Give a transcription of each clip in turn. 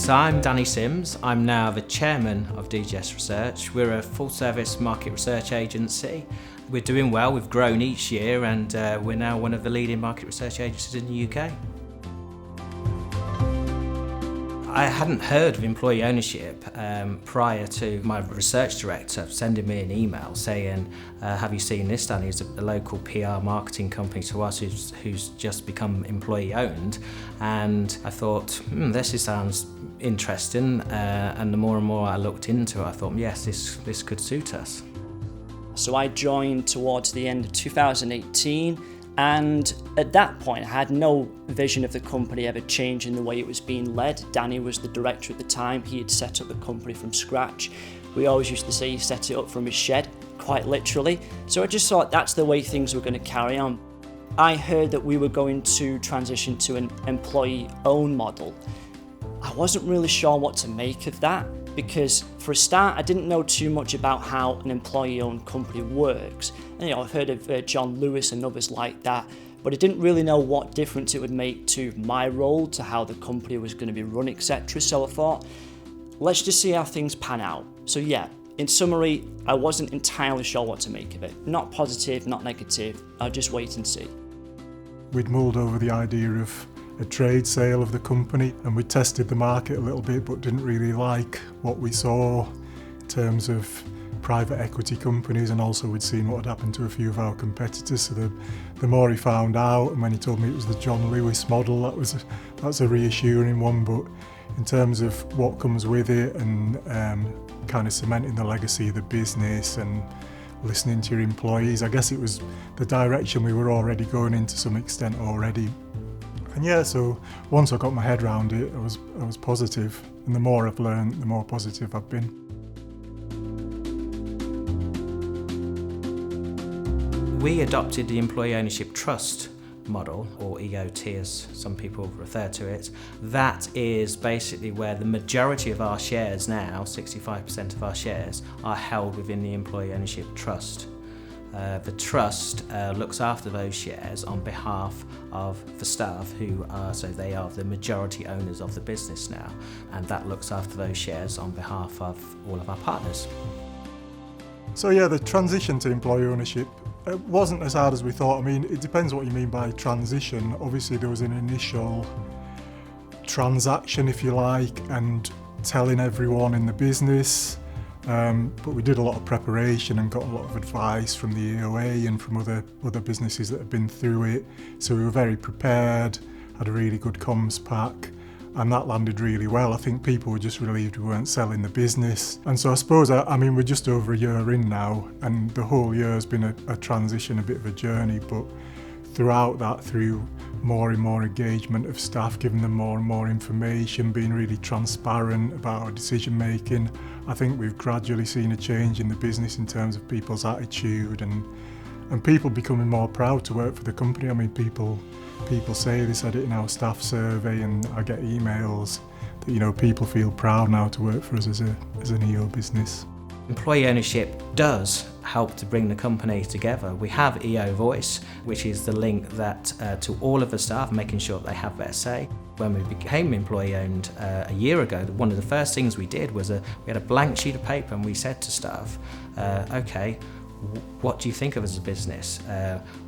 So I'm Danny Sims. I'm now the chairman of DJS Research. We're a full-service market research agency. We're doing well, we've grown each year, and we're now one of the leading market research agencies in the UK. I hadn't heard of employee ownership prior to my research director sending me an email saying, have you seen this, Danny? It's a local PR marketing company to us who's just become employee owned. And I thought, this sounds interesting. And the more and more I looked into it, I thought, yes, this could suit us. So I joined towards the end of 2018. And at that point, I had no vision of the company ever changing the way it was being led. Danny was the director at the time. He had set up the company from scratch. We always used to say he set it up from his shed, quite literally. So I just thought that's the way things were going to carry on. I heard that we were going to transition to an employee-owned model. I wasn't really sure what to make of that, because for a start, I didn't know too much about how an employee-owned company works. And, I've heard of John Lewis and others like that, but I didn't really know what difference it would make to my role, to how the company was going to be run, etc. So I thought, let's just see how things pan out. So yeah, in summary, I wasn't entirely sure what to make of it. Not positive, not negative, I'll just wait and see. We'd mulled over the idea of a trade sale of the company, and we tested the market a little bit but didn't really like what we saw in terms of private equity companies, and also we'd seen what had happened to a few of our competitors. So the more he found out, and when he told me it was the John Lewis model, that's a reassuring one. But in terms of what comes with it and kind of cementing the legacy of the business and listening to your employees, I guess it was the direction we were already going in to some extent already. And yeah, so once I got my head around it, I was positive, and the more I've learned, the more positive I've been. We adopted the employee ownership trust model, or EOT as some people refer to it. That is basically where the majority of our shares now, 65% of our shares, are held within the employee ownership trust. The trust looks after those shares on behalf of the staff they are the majority owners of the business now, and that looks after those shares on behalf of all of our partners. So yeah, the transition to employee ownership, it wasn't as hard as we thought. I mean, it depends what you mean by transition. Obviously there was an initial transaction, if you like, and telling everyone in the business. But we did a lot of preparation and got a lot of advice from the EOA and from other businesses that have been through it. So we were very prepared, had a really good comms pack, and that landed really well. I think people were just relieved we weren't selling the business. And so I suppose, we're just over a year in now, and the whole year has been a transition, a bit of a journey, but throughout that, through more and more engagement of staff, giving them more and more information, being really transparent about our decision making, I think we've gradually seen a change in the business in terms of people's attitude and people becoming more proud to work for the company. I mean, people say, they said it in our staff survey, and I get emails that people feel proud now to work for us as an EO business. Employee ownership does help to bring the company together. We have EO Voice, which is the link that to all of the staff, making sure they have their say. When we became employee owned a year ago, one of the first things we did was we had a blank sheet of paper, and we said to staff, okay, what do you think of us as a business?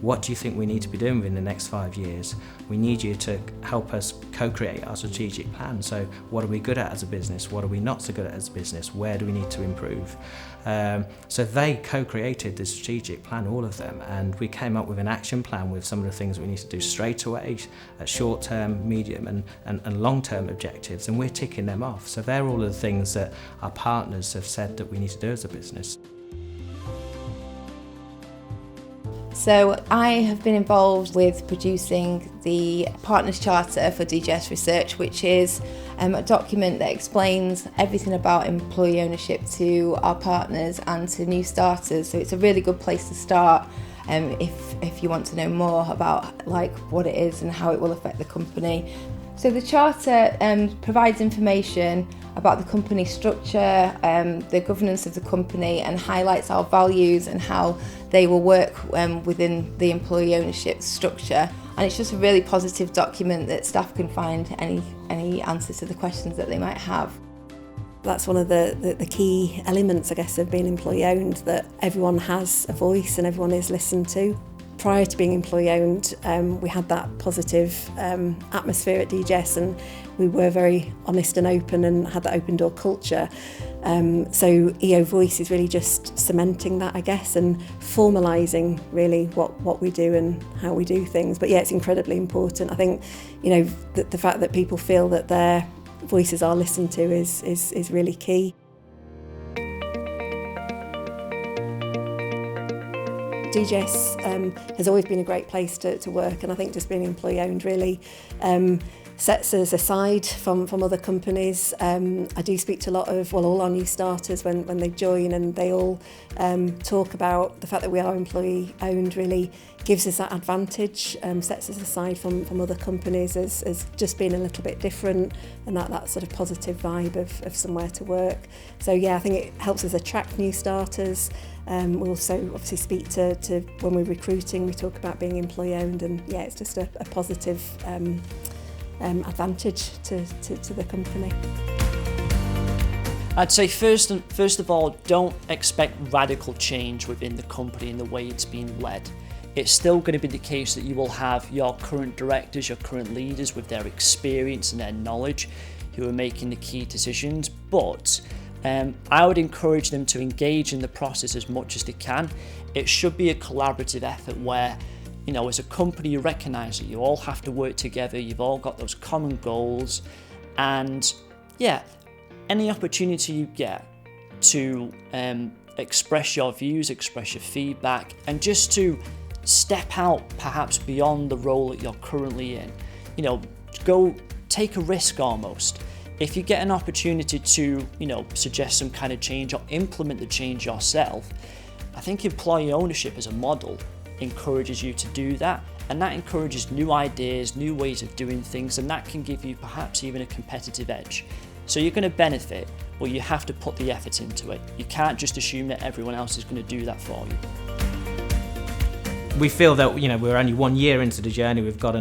What do you think we need to be doing within the next 5 years? We need you to help us co-create our strategic plan. So what are we good at as a business? What are we not so good at as a business? Where do we need to improve? So they co-created the strategic plan, all of them, and we came up with an action plan with some of the things we need to do straight away, short-term, medium and long-term objectives, and we're ticking them off. So they're all of the things that our partners have said that we need to do as a business. So I have been involved with producing the Partners Charter for DJS Research, which is a document that explains everything about employee ownership to our partners and to new starters. So it's a really good place to start if you want to know more about what it is and how it will affect the company. So the Charter provides information about the company structure, the governance of the company, and highlights our values and how they will work within the employee ownership structure. And it's just a really positive document that staff can find any answers to the questions that they might have. That's one of the key elements, I guess, of being employee-owned, that everyone has a voice and everyone is listened to. Prior to being employee-owned, we had that positive atmosphere at DJS, and we were very honest and open and had that open door culture. So EO Voice is really just cementing that, I guess, and formalising really what we do and how we do things. But yeah, it's incredibly important. I think, you know, the fact that people feel that their voices are listened to is really key. DJS has always been a great place to work, and I think just being employee owned really sets us aside from other companies. I do speak to all our new starters when they join, and they all talk about the fact that we are employee owned really gives us that advantage, sets us aside from other companies as just being a little bit different, and that sort of positive vibe of somewhere to work. So yeah, I think it helps us attract new starters. We also obviously speak to when we're recruiting, we talk about being employee owned, and yeah, it's just a positive advantage to the company. I'd say first of all, don't expect radical change within the company in the way it's being led. It's still going to be the case that you will have your current directors, your current leaders with their experience and their knowledge who are making the key decisions, but I would encourage them to engage in the process as much as they can. It should be a collaborative effort where, you know, as a company you recognise that you all have to work together, you've all got those common goals, and yeah, any opportunity you get to express your views, express your feedback, and just to step out perhaps beyond the role that you're currently in. You know, go take a risk almost. If you get an opportunity to, you know, suggest some kind of change or implement the change yourself, I think employee ownership as a model encourages you to do that, and that encourages new ideas, new ways of doing things, and that can give you perhaps even a competitive edge. So you're going to benefit, but you have to put the effort into it. You can't just assume that everyone else is going to do that for you. We feel that, you know, we're only 1 year into the journey. We've got a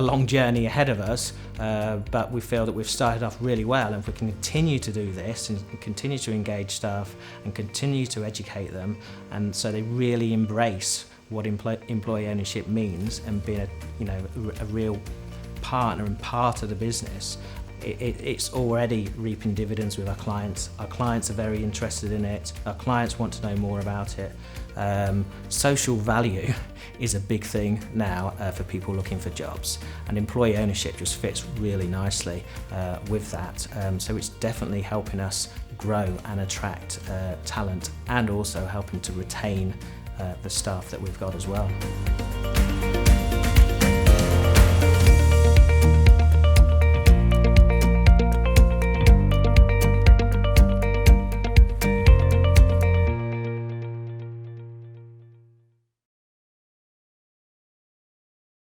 long journey ahead of us, but we feel that we've started off really well. And if we can continue to do this and continue to engage staff and continue to educate them, and so they really embrace what employee ownership means and being a real partner and part of the business, it's already reaping dividends with our clients. Our clients are very interested in it. Our clients want to know more about it. Social value is a big thing now for people looking for jobs, and employee ownership just fits really nicely with that. So it's definitely helping us grow and attract talent, and also helping to retain the staff that we've got as well.